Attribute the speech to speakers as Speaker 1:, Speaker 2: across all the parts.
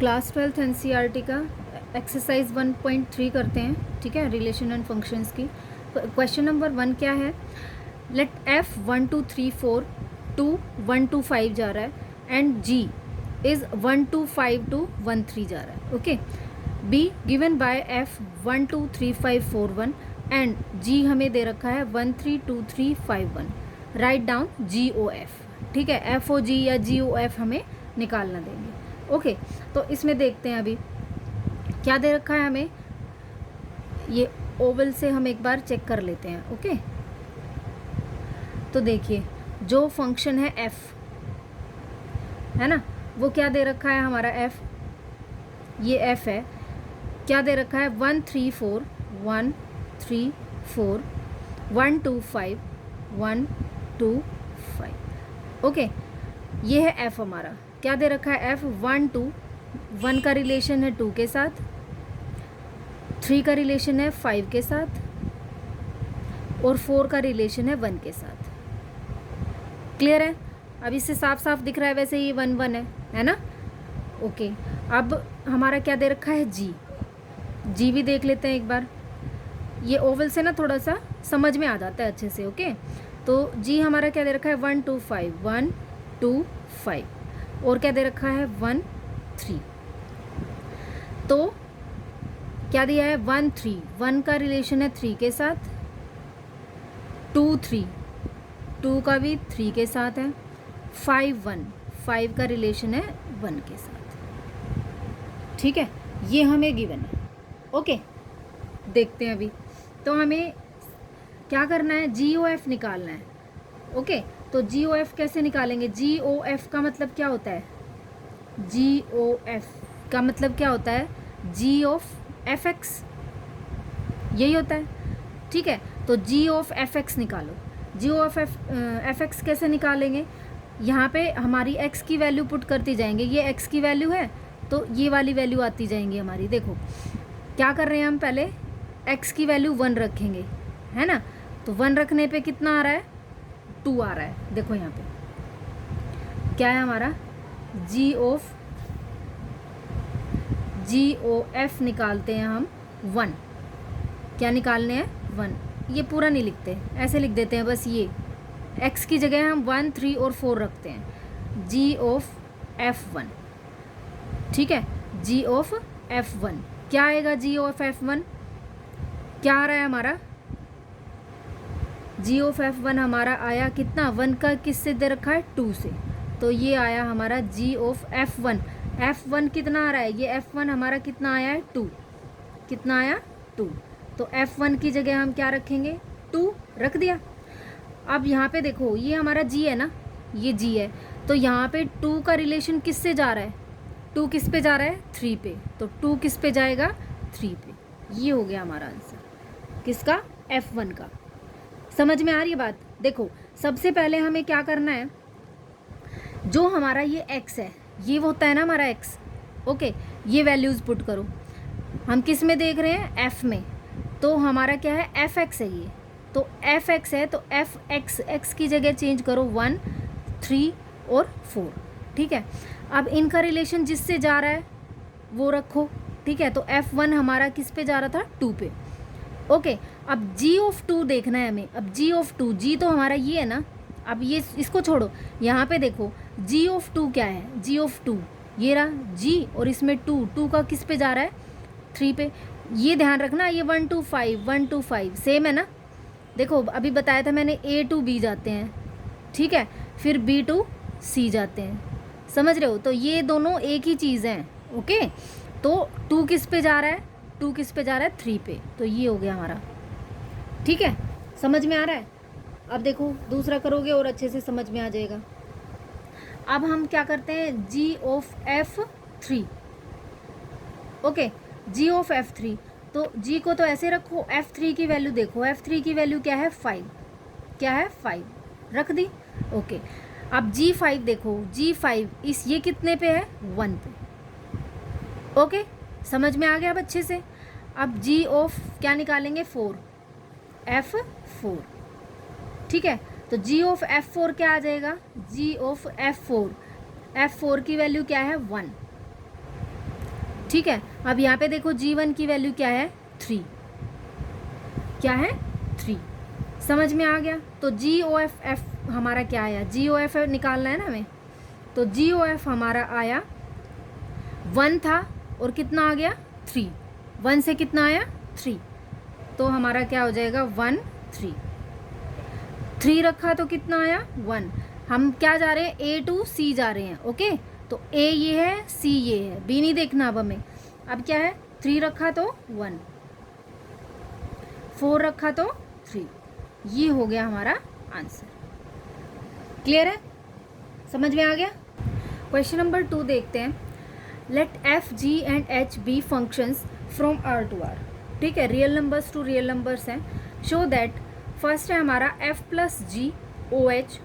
Speaker 1: Class 12th NCERT का exercise 1.3 करते हैं, ठीक है, रिलेशन एंड फंक्शंस की। क्वेश्चन नंबर 1 क्या है, लेट f 1 2 3 4 2 1 2 5 जा रहा है एंड g इज़ 1 2 5 2 1 3 जा रहा है, okay. b given by f 1 2 3 5 4 1 and g हमें दे रखा है 1 3 2 3 5 1। राइट डाउन GOF, ठीक है, FOG या GOF हमें निकालना देंगे, ओके। तो इसमें देखते हैं अभी क्या दे रखा है हमें, ये ओवल से हम एक बार चेक कर लेते हैं, ओके। तो देखिए जो फंक्शन है f है ना, वो क्या दे रखा है हमारा f, ये f है, क्या दे रखा है 1 3 4 1 3 4 1 2 5 1 2 5, ओके। ये है f हमारा, क्या दे रखा है f 1 2 1 का रिलेशन है 2 के साथ, 3 का रिलेशन है 5 के साथ और 4 का रिलेशन है 1 के साथ। क्लियर है, अब इससे साफ साफ दिख रहा है, वैसे ये 1 1 है ना, ओके। अब हमारा क्या दे रखा है जी भी देख लेते हैं एक बार, ये ओवल से ना थोड़ा सा समझ में आ जाता है अच्छे से, ओके। तो जी हमारा क्या दे रखा है 1 2 5 1 2 5 और क्या दे रखा है 1 3। तो क्या दिया है 1 3, 1 का रिलेशन है 3 के साथ, 2 3, 2 का भी 3 के साथ है, 5 1, 5 का रिलेशन है 1 के साथ, ठीक है। ये हमें गिवन है, ओके। देखते हैं अभी, तो हमें क्या करना है, GOF निकालना है, ओके। तो GOF कैसे निकालेंगे, GOF का मतलब क्या होता है, GOF का मतलब क्या होता है, G ऑफ fx, यही होता है, ठीक है। तो G ऑफ fx निकालो, G ऑफ fx कैसे निकालेंगे, यहाँ पे हमारी x की वैल्यू पुट करती जाएंगे, ये x की वैल्यू है तो ये वाली वैल्यू आती जाएंगी हमारी। देखो क्या कर रहे हैं हम, पहले x की वैल्यू 1 रखेंगे, है ना, तो 1 रखने पे कितना आ रहा है 2 आ रहा है। देखो यहाँ पे क्या है हमारा GOF निकालते हैं हम 1, क्या निकालने हैं 1, ये पूरा नहीं लिखते, ऐसे लिख देते हैं बस, ये x की जगह हम 1 3 और 4 रखते हैं, GOF 1, ठीक है। GOF 1 क्या आएगा, GOF 1 क्या आ रहा है हमारा, GOF 1 हमारा आया कितना, 1 का किससे दे रखा है 2 से, तो ये आया हमारा GOF 1। F1 कितना आ रहा है, ये F1 हमारा कितना आया है 2, कितना आया 2, तो F1 की जगह हम क्या रखेंगे 2 रख दिया। अब यहाँ पे देखो ये हमारा G है ना, ये G है, तो यहाँ पे 2 का रिलेशन किससे जा रहा है, 2 किस पे जा रहा है 3 पे, तो 2 किस पे जाएगा 3 पे। ये हो गया हमारा आंसर किसका, F1 का। समझ में आ रही है बात। देखो सबसे पहले हमें क्या करना है, जो हमारा ये x है, ये होता है ना हमारा x, ओके, ये वैल्यूज़ पुट करो। हम किस में देख रहे हैं, f में, तो हमारा क्या है fx है ये, तो fx है तो x की जगह चेंज करो 1 3 और 4, ठीक है। अब इनका रिलेशन जिससे जा रहा है वो रखो, ठीक है। तो F1 हमारा किस पे जा रहा था 2 पे, ओके। अब G(2) देखना है हमें, अब G(2), G तो हमारा ये है ना, अब ये इसको छोड़ो, यहाँ पे देखो G(2) क्या है, G(2) ये रहा G और इसमें 2 का किस पे जा रहा है 3 पे, ये ध्यान रखना, ये 1 2 5 1 2 5 सेम है ना। देखो अभी बताया था मैंने A to B जाते हैं, ठीक है, फिर B to C जाते हैं, समझ रहे हो, तो ये दोनों एक ही चीज़ हैं, ओके। तो 2 किस पे जा रहा है, 2 किस पे जा रहा है 3 पे, तो ये हो गया हमारा, ठीक है। समझ में आ रहा है, अब देखो दूसरा करोगे और अच्छे से समझ में आ जाएगा। अब हम क्या करते हैं GOF 3, ओके, GOF 3, तो G को तो ऐसे रखो, F3 की वैल्यू देखो, F3 की वैल्यू क्या है 5, क्या है 5 रख दी, ओके। अब G5 देखो, G5 इस ये कितने पे है 1 पे, ओके, समझ में आ गया अब अच्छे से। अब GOF क्या निकालेंगे 4, F4, ठीक है। तो GOF F4 क्या आ जाएगा, GOF F4 की वैल्यू क्या है 1, ठीक है, अब यहाँ पे देखो G1 की वैल्यू क्या है, 3, क्या है 3, समझ में आ गया। तो GOF हमारा क्या आया, GOF निकालना है ना हमें, तो GOF हमारा आया 1 था और कितना आ गया 3, 1 से कितना आया 3, तो हमारा क्या हो जाएगा 1 3, 3 रखा तो कितना आया 1। हम क्या जा रहे हैं, A to C जा रहे हैं, ओके। तो A ये है, C ये है, B नहीं देखना अब हमें। अब क्या है, 3 रखा तो 1, 4 रखा तो 3, ये हो गया हमारा आंसर। क्लियर है, समझ में आ गया। क्वेश्चन नंबर 2 देखते हैं। Let F, G and H be functions from R to R। ठीक है, real numbers to real numbers हैं। शो दैट, फर्स्ट है हमारा F plus G O H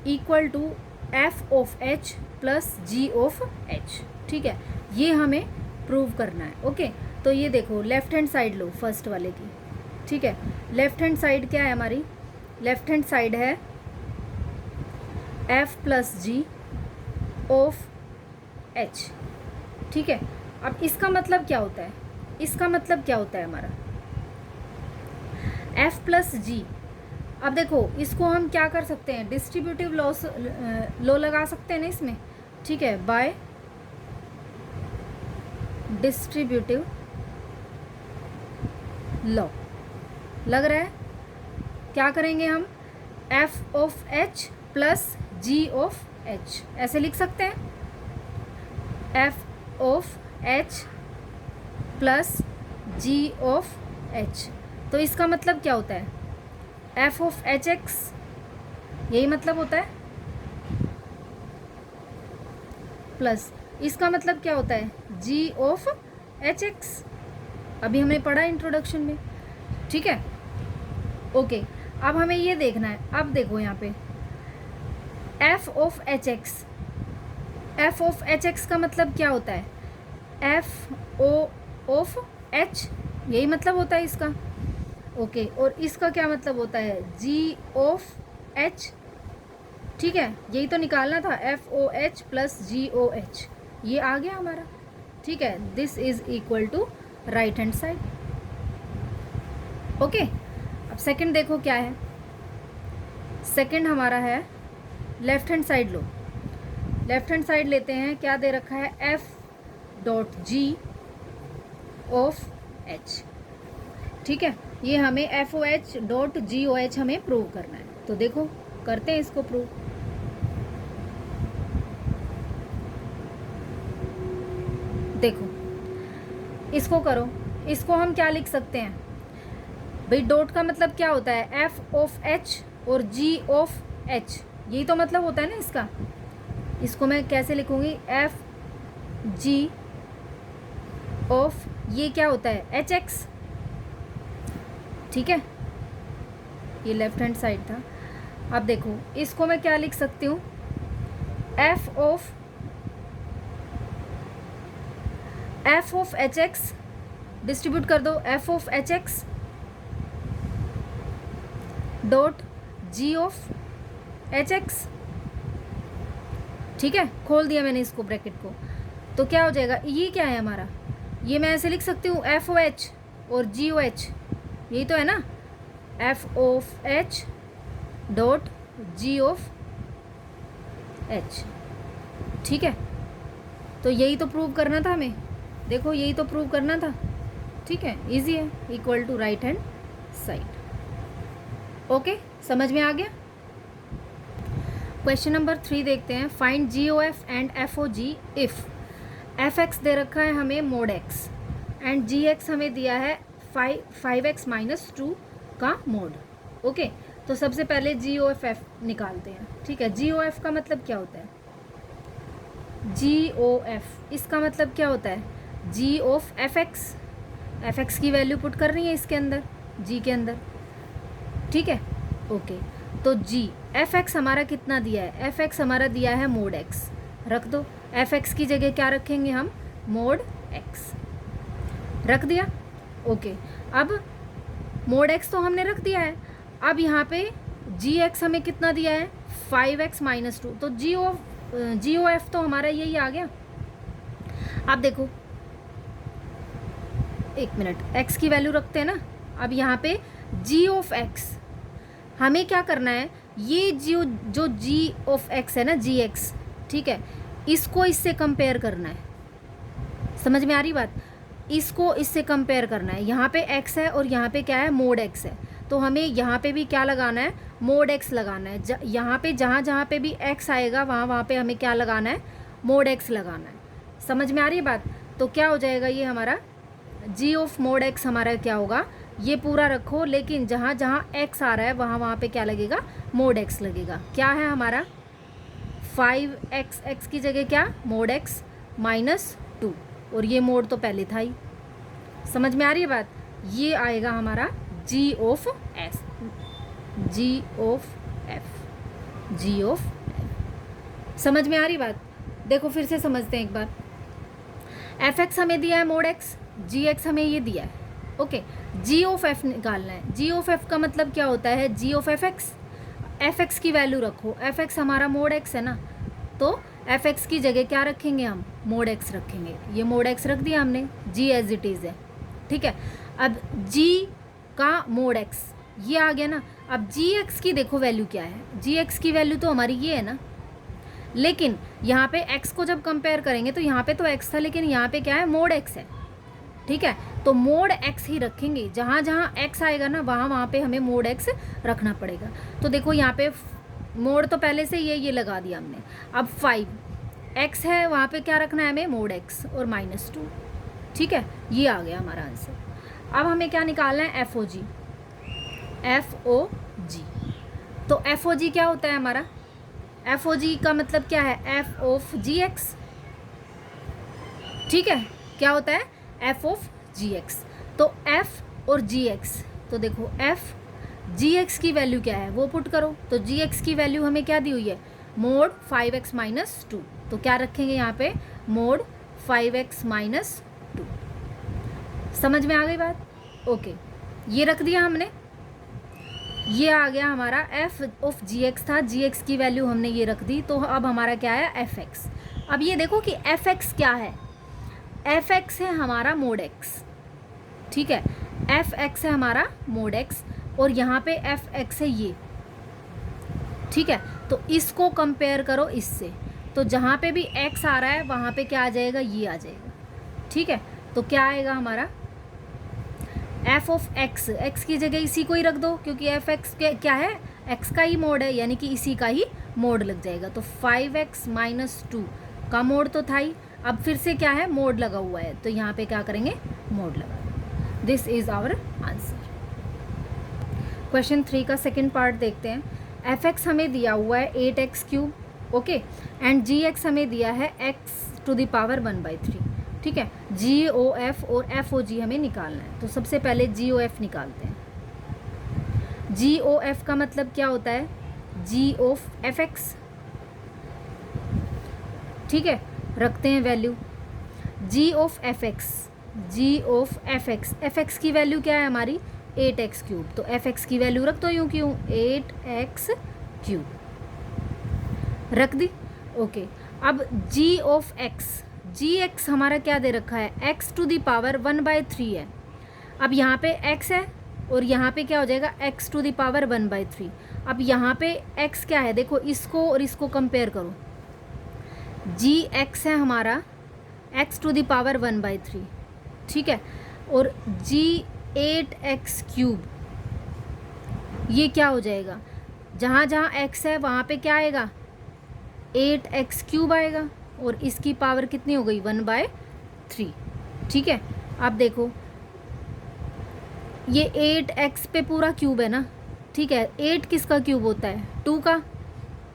Speaker 1: equal to F of H plus G of H। ठीक है, ये हमें prove करना है, ओके। तो ये देखो, लेफ्ट हैंड साइड लो फर्स्ट वाले की। ठीक है, लेफ्ट हैंड साइड क्या है हमारी, लेफ्ट हैंड साइड है F plus G of H। ठीक है, अब इसका मतलब क्या होता है, इसका मतलब क्या होता है हमारा F प्लस जी। अब देखो, इसको हम क्या कर सकते हैं, डिस्ट्रीब्यूटिव लॉ लगा सकते हैं ना इसमें। ठीक है, बाय डिस्ट्रीब्यूटिव लॉ लग रहा है। क्या करेंगे हम, F of H plus G of H, ऐसे लिख सकते हैं, F of H plus G of H। तो इसका मतलब क्या होता है, F ऑफ HX, यही मतलब होता है, प्लस इसका मतलब क्या होता है, G ऑफ HX। अभी हमने पढ़ा इंट्रोडक्शन में। ठीक है, ओके। अब हमें ये देखना है, अब देखो यहाँ पे F of HX, F of HX का मतलब क्या होता है, F O ऑफ H, यही मतलब होता है इसका, ओके। और इसका क्या मतलब होता है, G ऑफ H। ठीक है, यही तो निकालना था, F O H plus G O H, ये आ गया हमारा। ठीक है, this is equal to right hand side, okay. अब सेकंड देखो क्या है, सेकंड हमारा है लेफ्ट हैंड साइड लो, लेफ्ट हैंड साइड लेते हैं, क्या दे रखा है, F dot G of H। ठीक है, ये हमें F O H dot G O H हमें प्रूव करना है, तो देखो करते हैं इसको प्रूव। देखो इसको करो, इसको हम क्या लिख सकते हैं भाई, डॉट का मतलब क्या होता है, F ऑफ H और G ऑफ H, यही तो मतलब होता है ना इसका। इसको मैं कैसे लिखूंगी, F G ऑफ, ये क्या होता है HX। ठीक है, ये लेफ्ट हैंड साइड था। अब देखो इसको मैं क्या लिख सकती हूँ, F ऑफ HX, डिस्ट्रीब्यूट कर दो, F of HX dot G of HX। ठीक है, खोल दिया मैंने इसको ब्रैकेट को, तो क्या हो जाएगा, ये क्या है हमारा, ये मैं ऐसे लिख सकती हूँ, F O H और G O H, यही तो है ना, F of H dot G of H। ठीक है, तो यही तो प्रूव करना था हमें, देखो यही तो प्रूव करना था। ठीक है, इजी है, equal to right hand side. Okay, समझ में आ गया। क्वेश्चन नंबर 3 देखते हैं। Find GOF and FOG if FX दे रखा है हमें मोड X एंड GX हमें दिया है 5X माइनस 2 का मोड। ओके, तो सबसे पहले GOF निकालते हैं। ठीक है, GOF का मतलब क्या होता है, GOF इसका मतलब क्या होता है, G ऑफ FX की वैल्यू पुट कर रही है इसके अंदर, G के अंदर। ठीक है, ओके। तो FX हमारा कितना दिया है, FX हमारा दिया है मोड X, रख दो। FX की जगह क्या रखेंगे हम, मोड X रख दिया, ओके। अब मोड X तो हमने रख दिया है, अब यहाँ पे GX हमें कितना दिया है, 5X माइनस 2, तो GOF तो हमारा यही आ गया। अब देखो एक मिनट, x की वैल्यू रखते हैं ना। अब यहाँ पे g ऑफ x, हमें क्या करना है, ये जो g ऑफ x है ना, gx, ठीक है, इसको इससे कंपेयर करना है। समझ में आ रही बात? इसको इससे कंपेयर करना है। यहाँ पे x है और यहाँ पे क्या है, मोड x है, तो हमें यहाँ पे भी क्या लगाना है, मोड x लगाना है। यहाँ पे जहाँ पे भी x आएगा वहाँ पे हमें क्या लगाना है, मोड x लगाना है। समझ में आ रही है बात? तो क्या हो जाएगा, ये हमारा g ऑफ मोड x हमारा क्या होगा, ये पूरा रखो, लेकिन जहाँ x आ रहा है वहाँ पे क्या लगेगा, मोड x लगेगा। क्या है हमारा 5x, x की जगह क्या, मोड x माइनस 2, और ये मोड तो पहले था ही। समझ में आ रही है बात? ये आएगा हमारा g of s, g of f, g of f। समझ में आ रही बात? देखो फिर से समझते हैं एक बार। fx हमें दिया है मोड x, gx हमें ये दिया है, ओके। g ऑफ f निकालना है। g ऑफ f का मतलब क्या होता है, g ऑफ fx, fx की वैल्यू रखो, fx हमारा मोड x है ना, तो fx की जगह क्या रखेंगे हम, मोड x रखेंगे। ये मोड x रख दिया हमने, g एज इट इज़ है, ठीक है। अब g का मोड x ये आ गया ना। अब gx की देखो वैल्यू क्या है, gx की वैल्यू तो हमारी ये है ना, लेकिन यहाँ पे x को जब कंपेयर करेंगे तो यहाँ पे तो x था, लेकिन यहाँ पे क्या है, मोड x है, ठीक है। तो मोड x ही रखेंगे, जहाँ x आएगा ना वहाँ पे हमें मोड x रखना पड़ेगा। तो देखो यहाँ पे मोड तो पहले से ये लगा दिया हमने। अब 5x है, वहाँ पे क्या रखना है हमें, मोड x और -2, ठीक है। ये आ गया हमारा आंसर। अब हमें क्या निकालना है, FOG, FOG। तो FOG क्या होता है हमारा, FOG का मतलब क्या है, f ऑफ gx, ठीक है। क्या होता है, f ऑफ gx। तो f और gx, तो देखो f gx की वैल्यू क्या है वो पुट करो। तो gx की वैल्यू हमें क्या दी हुई है, मोड 5x माइनस 2, तो क्या रखेंगे यहाँ पे, मोड 5x माइनस 2। समझ में आ गई बात? ओके, ये रख दिया हमने। ये आ गया हमारा f ऑफ gx था, gx की वैल्यू हमने ये रख दी। तो अब हमारा क्या है, fx। अब ये देखो कि fx क्या है, fx है हमारा मोड x, ठीक है। fx है हमारा मोड x, और यहाँ पे fx है ये, ठीक है। तो इसको कंपेयर करो इससे, तो जहाँ पे भी x आ रहा है वहाँ पे क्या आ जाएगा, ये आ जाएगा, ठीक है। तो क्या आएगा हमारा, f ऑफ x, x की जगह इसी को ही रख दो, क्योंकि fx क्या है, x का ही मोड है, यानी कि इसी का ही मोड लग जाएगा। तो 5x माइनस 2 का मोड तो था ही, अब फिर से क्या है, मोड लगा हुआ है, तो यहाँ पे क्या करेंगे, मोड लगा। This is our answer. Question 3 का सेकेंड पार्ट देखते हैं। fx हमें दिया हुआ है 8x cube, okay, and gx हमें दिया है x टू द पावर 1/3, ठीक है। GOF और FOG हमें निकालना है। तो सबसे पहले GOF निकालते हैं। GOF का मतलब क्या होता है, G ऑफ fx, ठीक है। रखते हैं value g of fx, g of fx, fx की वैल्यू क्या है हमारी, 8x क्यूब। तो fx की वैल्यू रख दो, यूँ क्यों, 8x क्यूब रख दी, ओके। अब g ऑफ x, gx हमारा क्या दे रखा है, x टू दी पावर 1/3 है। अब यहाँ पे x है और यहाँ पे क्या हो जाएगा, x टू दी पावर 1/3। अब यहाँ पे x क्या है, देखो इसको और इसको कंपेयर करो, gx है हमारा x टू दी पावर 1/3, ठीक है, और g 8x क्यूब, ये क्या हो जाएगा, जहाँ x है वहाँ पे क्या आएगा, 8x क्यूब आएगा, और इसकी पावर कितनी हो गई, 1/3, ठीक है। अब देखो ये 8x पे पूरा क्यूब है ना, ठीक है। 8 किसका क्यूब होता है, 2 का,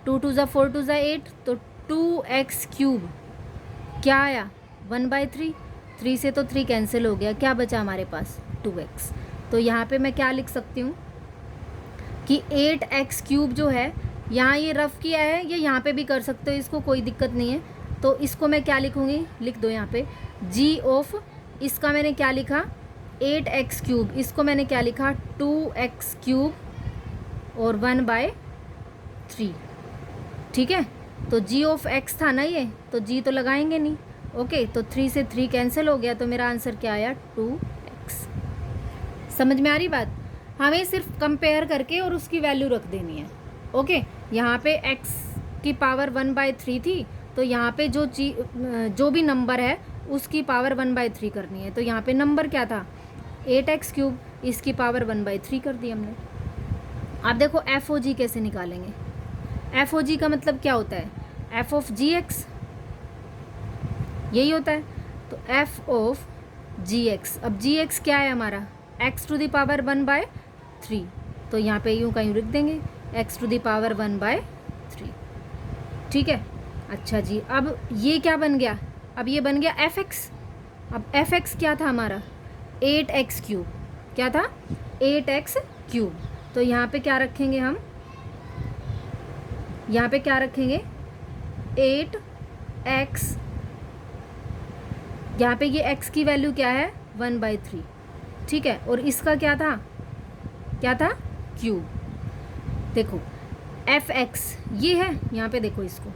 Speaker 1: 2 2 4 2 8, तो 2x क्यूब क्या आया, 1/3, 3 से तो 3 कैंसिल हो गया, क्या बचा हमारे पास, 2x। तो यहाँ पे मैं क्या लिख सकती हूँ कि 8x क्यूब जो है, यहाँ ये रफ किया है, ये यहाँ पे भी कर सकते हो, इसको कोई दिक्कत नहीं है। तो इसको मैं क्या लिखूँगी, लिख दो यहाँ पे g ऑफ, इसका मैंने क्या लिखा, 8x क्यूब, इसको मैंने क्या लिखा, 2x क्यूब और 1/3, ठीक है। तो g ऑफ x था ना ये, तो g तो लगाएंगे नहीं, ओके। तो 3 से 3 कैंसिल हो गया, तो मेरा आंसर क्या आया, 2x। समझ में आ रही बात? हमें सिर्फ कंपेयर करके और उसकी वैल्यू रख देनी है। ओके, यहाँ पे x की पावर 1/3 थी, तो यहाँ पे जो भी नंबर है उसकी पावर 1/3 करनी है। तो यहाँ पे नंबर क्या था 8x³, इसकी पावर 1/3 कर दी हमने। अब देखो FOG कैसे निकालेंगे। FOG का मतलब क्या होता है, f ऑफ gx, यही होता है। तो f ऑफ gx, अब gx क्या है हमारा x⁻⁴, तो यहाँ पे यूँ कहीं लिख देंगे x⁻⁴। ठीक है, अच्छा जी, अब ये क्या बन गया, अब ये बन गया fx। अब fx क्या था हमारा 8x³, क्या था 8x³। तो यहाँ पे क्या रखेंगे हम, यहाँ पे क्या रखेंगे 8x, यहाँ पे ये x की वैल्यू क्या है 1/3, ठीक है। और इसका क्या था क्यूब। देखो fx ये है, यहाँ पे देखो इसको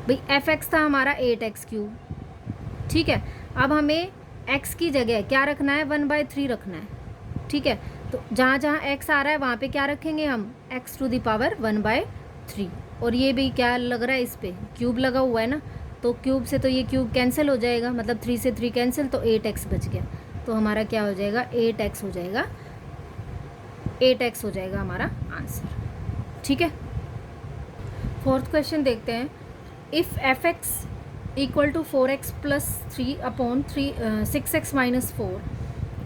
Speaker 1: भाई, fx था हमारा 8x³, ठीक है। अब हमें x की जगह क्या रखना है 1/3 रखना है, ठीक है। तो जहाँ जहाँ x आ रहा है वहाँ पे क्या रखेंगे हम x⁻⁴। और ये भी क्या लग रहा है, इस पर क्यूब लगा हुआ है ना, तो क्यूब से तो ये क्यूब कैंसिल हो जाएगा, मतलब 3 से 3 कैंसिल, तो 8x बच गया। तो हमारा क्या हो जाएगा 8x हो जाएगा, 8x हो जाएगा हमारा आंसर, ठीक है। फोर्थ क्वेश्चन देखते हैं। If fx = 4x + 3/3 6x - 4,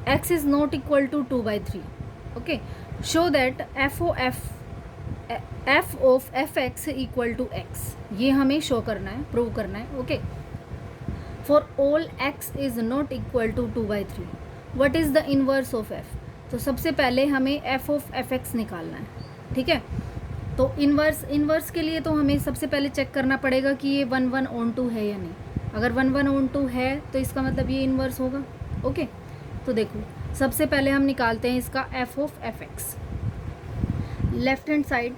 Speaker 1: x is not equal to 2/3, okay, show that f of fx = x। ये हमें शो करना है, प्रूव करना है, okay. For all x is not equal to 2/3, what is the inverse of f? तो सबसे पहले हमें f of fx निकालना है, ठीक है। तो इन्वर्स के लिए तो हमें सबसे पहले चेक करना पड़ेगा कि ये 1/2 है या नहीं। अगर 1/2 है तो इसका मतलब ये इन्वर्स होगा, ओके। तो देखो सबसे पहले हम निकालते हैं इसका f of fx। Left hand side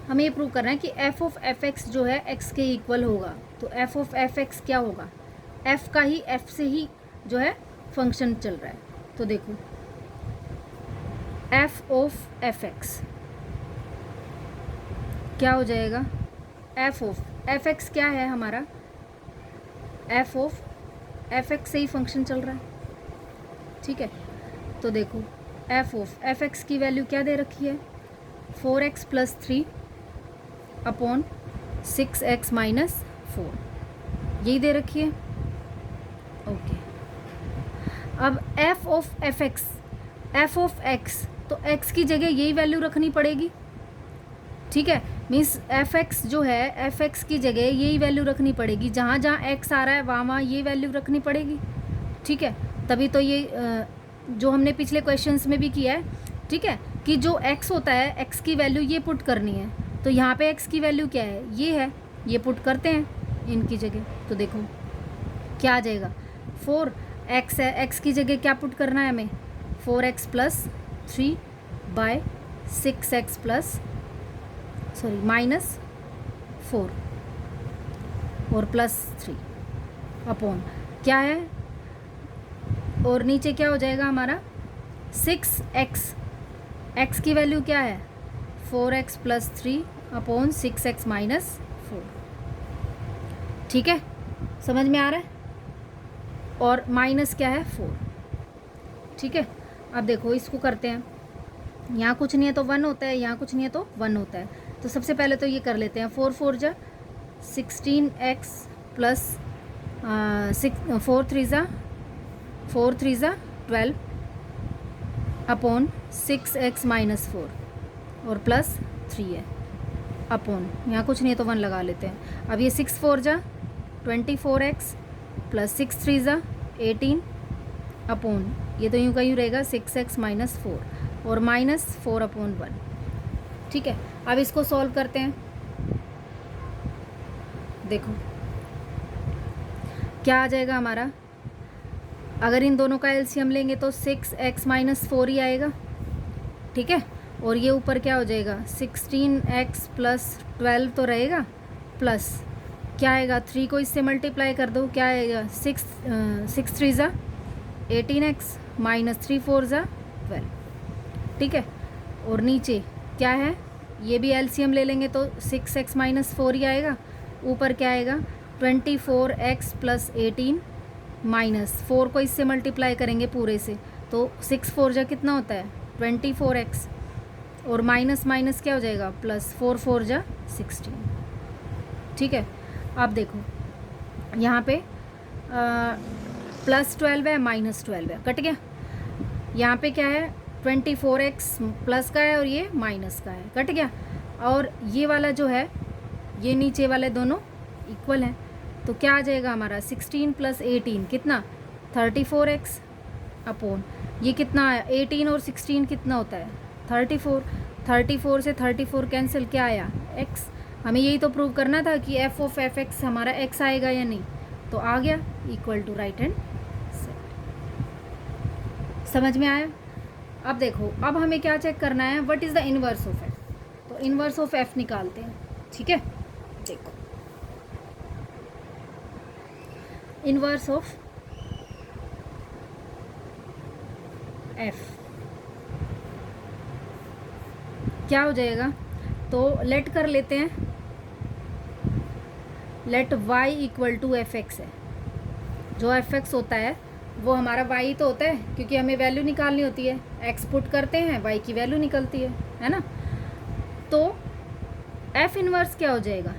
Speaker 1: हमें ये प्रूव करना है कि f of fx जो है x के इक्वल होगा। तो f of fx क्या होगा, f का ही f से ही जो है फंक्शन चल रहा है। तो देखो f of fx क्या हो जाएगा, f of fx क्या है हमारा, f of fx से ही फंक्शन चल रहा है, ठीक है। तो देखो f of fx की वैल्यू क्या दे रखी है 4x + 3/6x - 4, यही दे रखी है, ओके। अब f of x, तो x की जगह यही वैल्यू रखनी पड़ेगी, ठीक है। मीन्स fx जो है fx की जगह यही वैल्यू रखनी पड़ेगी, जहाँ जहाँ x आ रहा है वहाँ ये वैल्यू रखनी पड़ेगी, ठीक है। तभी तो ये जो हमने पिछले क्वेश्चंस में भी किया है, ठीक है, कि जो x होता है x की वैल्यू ये पुट करनी है। तो यहाँ पे x की वैल्यू क्या है, ये है, ये पुट करते हैं इनकी जगह। तो देखो क्या आ जाएगा 4x है, x की जगह क्या पुट करना है हमें 4x + 3/6x -4 और +3 अपॉन क्या है, और नीचे क्या हो जाएगा हमारा 6x, x की वैल्यू क्या है 4x + 3/6x - 4, ठीक है, समझ में आ रहा है। और माइनस क्या है 4, ठीक है। अब देखो इसको करते हैं, यहाँ कुछ नहीं है तो 1 होता है, यहाँ कुछ नहीं है तो 1 होता है। तो सबसे पहले तो ये कर लेते हैं 4 4 जा 16x + 4 3 जा 12/6x - 4 और +3 है अपॉन, यहाँ कुछ नहीं है तो 1 लगा लेते हैं। अब ये 6 4 जा 24x + 6 3 जा 18 अपॉन, ये तो यूँ का यूँ रहेगा 6x - 4 और -4/1, ठीक है। अब इसको सॉल्व करते हैं, देखो क्या आ जाएगा हमारा, अगर इन दोनों का एलसीएम लेंगे तो 6x - 4 ही आएगा, ठीक है। और ये ऊपर क्या हो जाएगा 16x + 12 तो रहेगा, प्लस क्या आएगा 3 को इससे मल्टीप्लाई कर दो, क्या आएगा 6 3 जा 18x माइनस 3 4 ज़ा 12, ठीक है। और नीचे क्या है, ये भी एलसीएम ले लेंगे तो 6x माइनस 4 ही आएगा। ऊपर क्या आएगा 24x प्लस 18 माइनस 4 को इससे मल्टीप्लाई करेंगे पूरे से, तो 6 4 जा कितना होता है 24x, और माइनस माइनस क्या हो जाएगा प्लस 4 4 जा 16, ठीक है। अब देखो यहाँ पे प्लस 12 है माइनस 12 है, कट गया। यहाँ पे क्या है 24x प्लस का है और ये माइनस का है, कट गया। और ये वाला जो है, ये नीचे वाले दोनों इक्वल हैं, तो क्या आ जाएगा हमारा 16 प्लस 18 कितना 34x अपॉन ये कितना आया 18 और 16 कितना होता है 34, 34 से 34 कैंसिल, क्या आया x। हमें यही तो प्रूव करना था कि f ऑफ fx हमारा x आएगा या नहीं, तो आ गया equal to right hand side. समझ में आया। अब देखो, अब हमें क्या चेक करना है, what is the inverse of f। तो इनवर्स ऑफ f निकालते हैं, ठीक है। देखो इनवर्स ऑफ f क्या हो जाएगा, तो लेट कर लेते हैं, let y equal to F X है। जो एफ एक्स होता है वो हमारा y तो होता है, क्योंकि हमें वैल्यू निकालनी होती है, x पुट करते हैं y की वैल्यू निकलती है ना। तो f इनवर्स क्या हो जाएगा,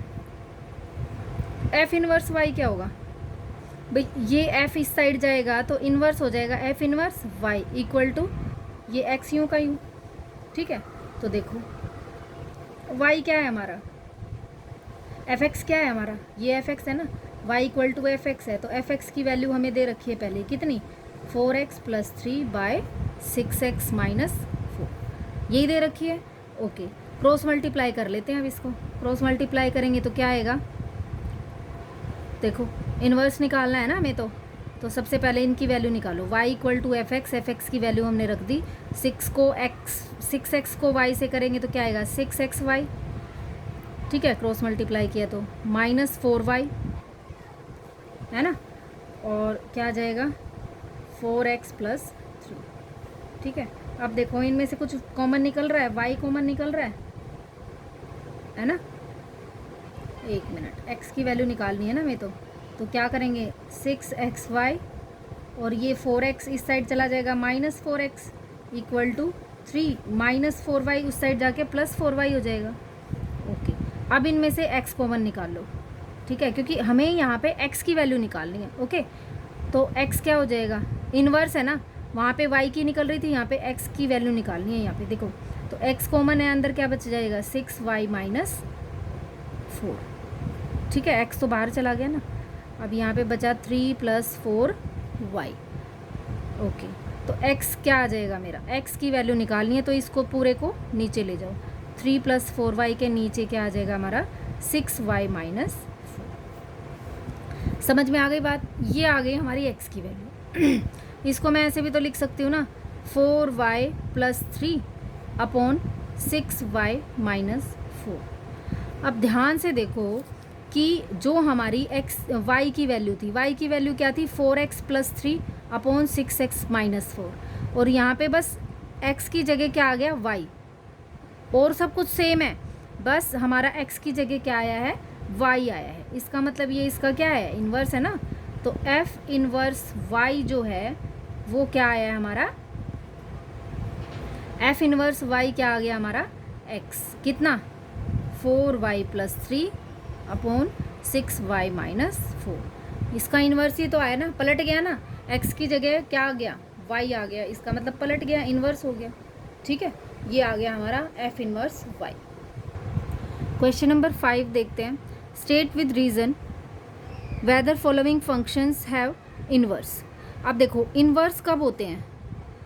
Speaker 1: f इनवर्स y क्या होगा भाई, ये f इस साइड जाएगा तो इनवर्स हो जाएगा f inverse y equal to ये x यूँ का यूँ, ठीक है। तो देखो y क्या है हमारा, fx क्या है हमारा, ये fx है ना, y इक्वल टू fx है, तो fx की वैल्यू हमें दे रखी है पहले कितनी 4x plus 3 bye 6x minus 4, यही दे रखी है। ओके, क्रॉस मल्टीप्लाई कर लेते हैं। अब इसको क्रॉस मल्टीप्लाई करेंगे तो क्या आएगा, देखो इन्वर्स निकालना है ना हमें, तो सबसे पहले इनकी वैल्यू निकालो, y इक्वल टू fx की वैल्यू हमने रख दी, 6x को y से करेंगे तो क्या आएगा 6xy, ठीक है। क्रॉस मल्टीप्लाई किया तो माइनस 4y है ना, और क्या आ जाएगा 4x प्लस 3, ठीक है। अब देखो इनमें से कुछ कॉमन निकल रहा है, y कॉमन निकल रहा है ना। एक मिनट, x की वैल्यू निकालनी है ना हमें, तो क्या करेंगे 6xy और ये 4x इस साइड चला जाएगा minus 4x equal to 3 minus 4y उस साइड जाके प्लस 4y हो जाएगा। ओके, अब इनमें से x कॉमन निकाल लो, ठीक है, क्योंकि हमें यहाँ पे x की वैल्यू निकालनी है। ओके, तो x क्या हो जाएगा, इनवर्स है ना, वहाँ पे y की निकल रही थी, यहाँ पे x की वैल्यू निकालनी है। यहाँ पे देखो तो x कॉमन है, अंदर क्या बच जाएगा 6y माइनस 4, ठीक है। x तो बाहर चला गया ना, अब यहाँ पे बचा 3 प्लस 4y। ओके, तो x क्या आ जाएगा मेरा, x की वैल्यू निकालनी है तो इसको पूरे को नीचे ले जाओ, 3 प्लस 4y के नीचे क्या आ जाएगा हमारा 6y माइनस 4। समझ में आ गई बात, ये आ गई हमारी x की वैल्यू। इसको मैं ऐसे भी तो लिख सकती हूँ ना, 4y plus 3 upon 6y minus 4। अब ध्यान से देखो कि जो हमारी y की वैल्यू थी, y की वैल्यू क्या थी 4x plus 3 upon 6x minus 4, और यहाँ पे बस x की जगह क्या आ गया y, और सब कुछ सेम है, बस हमारा x की जगह क्या आया है y आया है। इसका मतलब ये इसका क्या है इन्वर्स है ना, तो f इन्वर्स y जो है वो क्या आया है हमारा, f इन्वर्स y क्या आ गया हमारा x, कितना 4y plus 3 upon 6y minus 4। इसका इन्वर्स ही तो आया ना, पलट गया ना, x की जगह क्या आ गया y आ गया, इसका मतलब पलट गया, इन्वर्स हो गया, ठीक है। ये आ गया हमारा f inverse y। Question number 5 देखते हैं, state with reason weather following functions have inverse. अब देखो इन्वर्स कब होते हैं,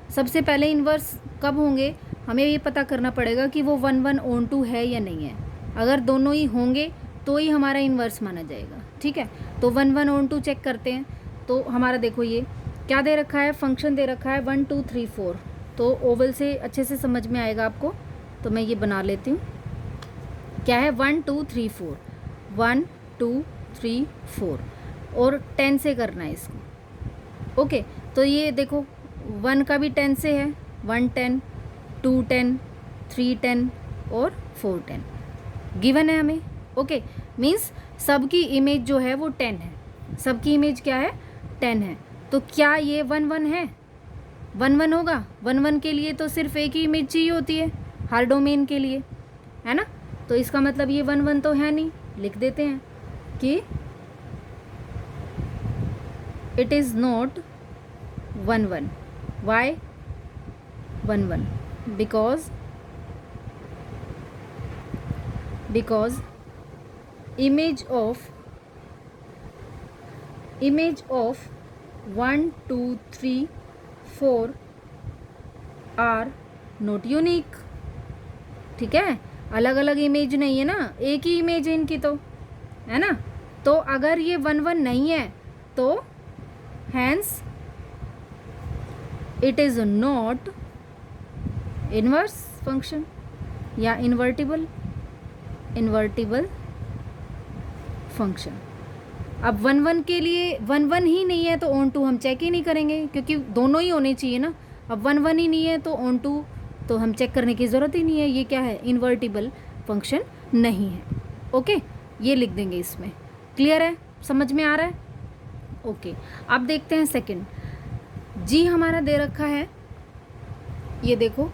Speaker 1: सबसे पहले इन्वर्स कब होंगे हमें ये पता करना पड़ेगा कि वो 1 1 ऑन 2 है या नहीं है। अगर दोनों ही होंगे तो ही हमारा इन्वर्स माना जाएगा, ठीक है। तो 1 1 ऑन 2 चेक करते हैं, तो हमारा देखो ये क्या दे रखा है, फंक्शन दे रखा है 1 2 3 4, तो ओवल से अच्छे से समझ में आएगा आपको, तो मैं ये बना लेती हूँ। क्या है 1 2 3 4, 1 2 3 4, और 10 से करना है इसको। ओके, तो ये देखो 1 का भी 10 से है, 1 10, 2 10, 3 10 और 4 10 गिवन है हमें। ओके, मीन्स सबकी इमेज जो है वो 10 है, सबकी इमेज क्या है 10 है। तो क्या ये 1 1 है? 1 1 होगा? 1 1 के लिए तो सिर्फ एक ही इमेज चाहिए होती है हर डोमेन के लिए, है ना। तो इसका मतलब ये 1 1 तो है नहीं। लिख देते हैं कि it is not 1 1। Why 1 1? because image of 1 2 3 4 are not unique. ठीक है, अलग अलग इमेज नहीं है ना, एक ही इमेज है इनकी, तो है ना। तो अगर ये 1 1 नहीं है तो hence it is not inverse function या इन्वर्टिबल फंक्शन। अब 1 1 के लिए 1 1 ही नहीं है तो ऑन टू हम चेक ही नहीं करेंगे, क्योंकि दोनों ही होने चाहिए ना। अब 1 1 ही नहीं है तो ऑन टू तो हम चेक करने की ज़रूरत ही नहीं है। ये क्या है? इन्वर्टिबल फंक्शन नहीं है। ओके, ये लिख देंगे इसमें। क्लियर है? समझ में आ रहा है? ओके, अब देखते हैं सेकंड। जी हमारा दे रखा है, ये देखो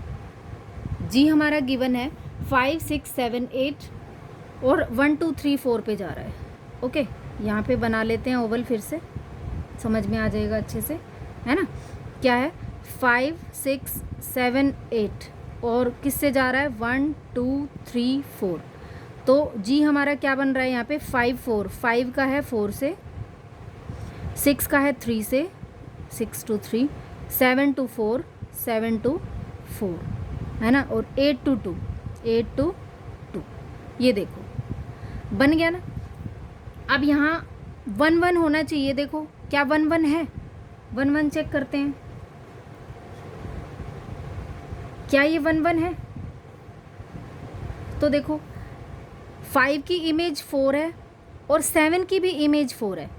Speaker 1: जी हमारा गिवन है 5 6 7 8 और 1 2 3 4 पे जा रहा है। ओके, यहाँ पे बना लेते हैं ओवल, फिर से समझ में आ जाएगा अच्छे से, है ना। क्या है? 5 6 7 8 और किससे जा रहा है? 1 2 3 4। तो जी हमारा क्या बन रहा है यहाँ पे? 5 4, 5 का है 4 से, 6 का है 3 से, 6 to 3, 7 to 4, 7 to 4, है ना, और 8 to 2, 8 to 2। ये देखो बन गया ना। अब यहाँ 1 1 होना चाहिए। देखो क्या 1 1 है? 1 1 चेक करते हैं, क्या ये 1 1 है? तो देखो 5 की इमेज 4 है और 7 की भी इमेज 4 है,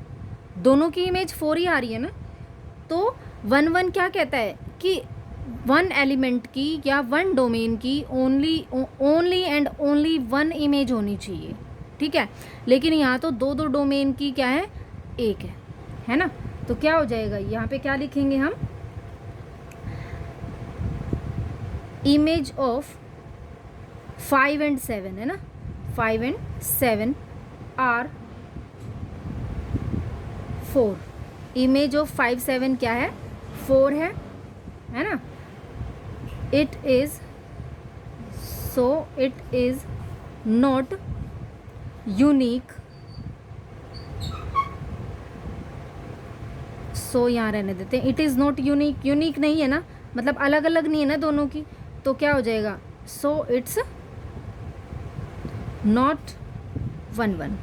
Speaker 1: दोनों की इमेज 4 ही आ रही है ना। तो 1 1 क्या कहता है कि 1 एलिमेंट की या 1 डोमेन की ओनली एंड ओनली 1 इमेज होनी चाहिए। ठीक है, लेकिन यहाँ तो दो डोमेन की क्या है? एक है ना। तो क्या हो जाएगा यहाँ पे? क्या लिखेंगे हम? इमेज ऑफ 5 and 7, है ना, 5 and 7 आर 4। इमेज ऑफ 5 7 क्या है? 4 है ना। It is not unique. So यहाँ रहने देते हैं। It is not unique, unique नहीं है ना, मतलब अलग अलग नहीं है ना दोनों की। तो क्या हो जाएगा? So it's not 1 1।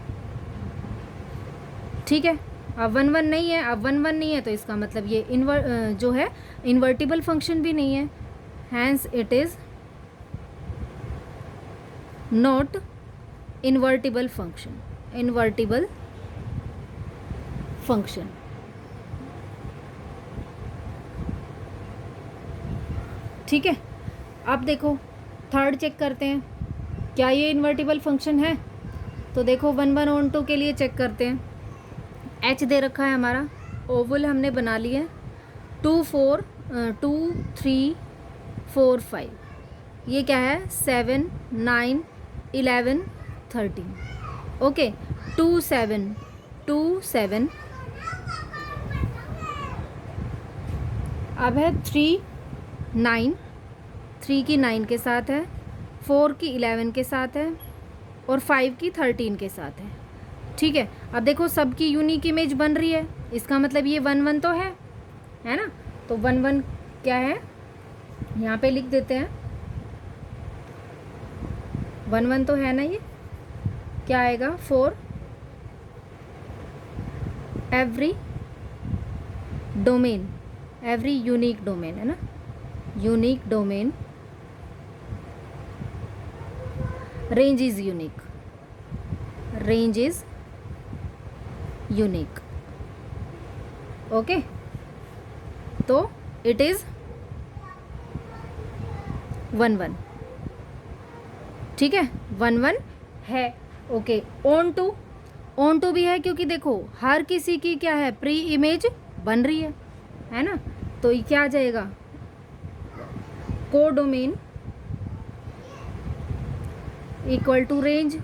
Speaker 1: ठीक है, अब 1 1 नहीं है, अब 1 1 नहीं है तो इसका मतलब ये जो है इन्वर्टिबल फंक्शन भी नहीं है। Hence it is not invertible function. ठीक है, अब देखो थर्ड चेक करते हैं, क्या ये इन्वर्टिबल फंक्शन है? तो देखो 1 1 ऑन 2 के लिए चेक करते हैं। एच दे रखा है हमारा, ओवल हमने बना लिया है, 2 3 4 5। ये क्या है? 7 9 11 13। ओके, 2 7 2 7। अब है 3 9, 3 की 9 के साथ है, 4 की 11 के साथ है और 5 की 13 के साथ है। ठीक है, अब देखो सबकी यूनिक इमेज बन रही है, इसका मतलब ये 1 1 तो है ना। तो 1 1 क्या है? यहाँ पे लिख देते हैं 1 1 तो है ना। ये क्या आएगा? 4 every domain, every unique domain, है ना, unique domain range is unique, range is unique. Okay, तो इट इज़ 1 1, ठीक है, 1 1 है। ओके, ऑन टू भी है, क्योंकि देखो हर किसी की क्या है, प्री इमेज बन रही है ना, तो ये क्या आ जाएगा, कोडोमेन इक्वल टू रेंज।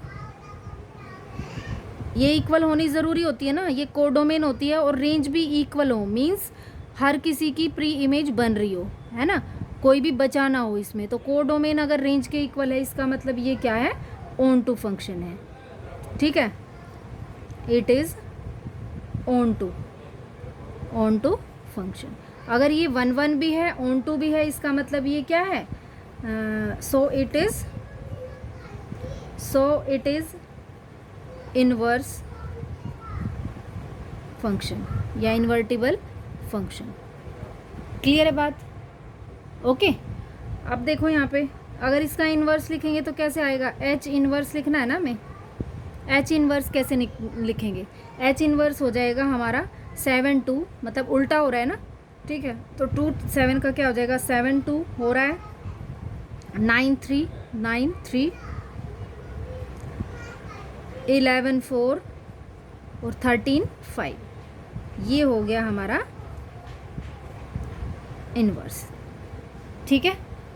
Speaker 1: ये इक्वल होनी ज़रूरी होती है ना, ये कोडोमेन होती है, और रेंज भी इक्वल हो, मींस हर किसी की प्री इमेज बन रही हो, है ना, कोई भी बचा ना हो इसमें। तो कोडोमेन अगर रेंज के इक्वल है, इसका मतलब ये क्या है, ऑन टू फंक्शन है, ठीक है, it is onto function. अगर ये 1 1 भी है, ऑन टू भी है, इसका मतलब ये क्या है, so it is inverse function या इन्वर्टिबल फंक्शन। क्लियर है बात? ओके, अब देखो यहाँ पे अगर इसका इन्वर्स लिखेंगे तो कैसे आएगा, एच इन्वर्स लिखना है ना हमें। एच इन्वर्स कैसे लिखेंगे, एच इन्वर्स हो जाएगा हमारा 7 2, मतलब उल्टा हो रहा है ना, ठीक है, तो 2 7 का क्या हो जाएगा, 7 2 हो रहा है, 9 3 9 3, 11 4 और 13 5, ये हो गया हमारा इन्वर्स, ठीक है।